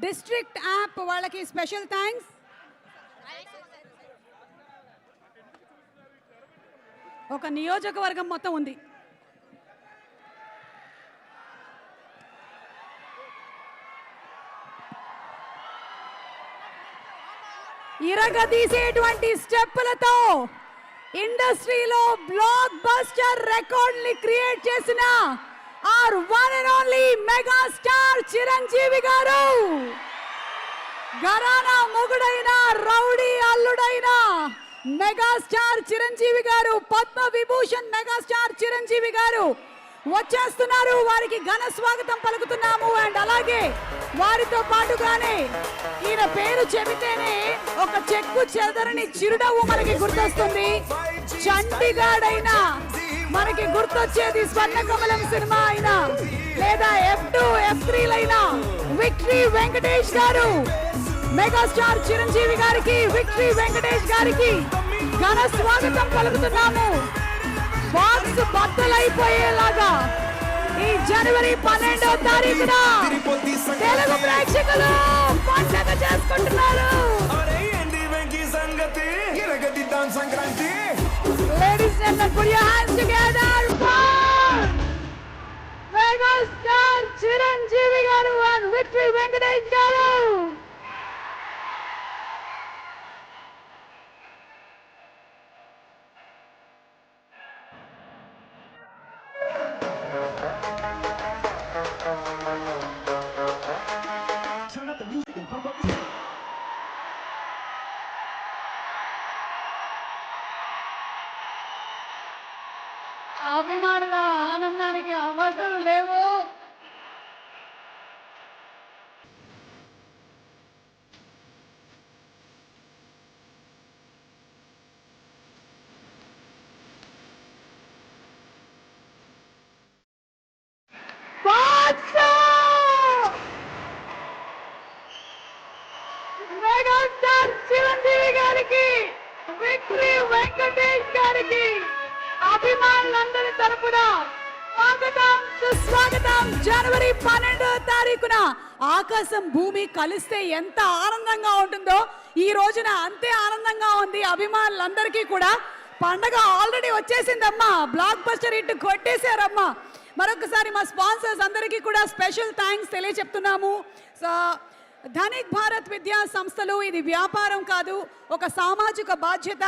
District app వాళ్ళకి special thanks. ఒక నియోజకవర్గం మొత్తం ఉంది. ఇరగదీసేటువంటి స్టెప్పులతో ఇండస్ట్రీలో బ్లాక్ బస్టర్ రికార్డుని క్రియేట్ చేసిన ఆర్ one and only megastar Chiranjeevi garu, గరానా మొగుడైన రౌడీ అల్లుడైన మెగాస్టార్ చిరంజీవి గారు, పద్మ విభూషణ్ మెగాస్టార్ చిరంజీవి గారు వచ్చేస్తున్నారు. వారికి ఘన స్వాగతం పలుకుతున్నాము. అండ్ అలాగే వారితో పాటుగానే ఈయన పేరు చెబితేనే ఒక చెక్కు చెదరని చిరునవ్వు మనకి గుర్తొస్తుంది. చండీగఢ్ అయినా మనకి గుర్తొచ్చేది స్వర్ణకమలం సినిమా అయినా, లేదా F2 F3 లైనా విక్టరీ వెంకటేష్ గారు, మెగాస్టార్ చిరంజీవి గారికి, విక్టరీ వెంకటేష్ గారికి ఘన స్వాగతం పలుకుతున్నాము. బాక్స్ బద్దలైపోయేలాగా ఈ జనవరి 12వ తారీఖున తెలుగు ప్రేక్షకులు పండుగ చేసుకుంటున్నారు. Ladies and gentlemen, put your hands together for megastar Chiranjeevi గారు and విక్టరీ వెంకటేష్ గారు. అభిమానుల ఆనందానికి అవసరం లేవు. మెగాస్టార్ చిరంజీవి గారికి, విక్టరీ వెంకటేష్ గారికి అభిమానులందరి తరపున స్వాగతం సుస్వాగతం. జనవరి 12వ తారీఖున ఆకాశం భూమి కలిస్తే ఎంత ఆనందంగా ఉంటుందో ఈ రోజున అంతే ఆనందంగా ఉంది అభిమానులందరికీ కూడా. పండగ ఆల్రెడీ వచ్చేసిందమ్మా, బ్లాక్ బస్టర్ హిట్ కొట్టేశారమ్మా. మరొకసారి మా స్పాన్సర్స్ అందరికీ కూడా స్పెషల్ థ్యాంక్స్ తెలియజెప్తున్నాము. ధనిక్ భారత్ విద్యా సంస్థలు ఇది వ్యాపారం కాదు, ఒక సామాజిక బాధ్యత.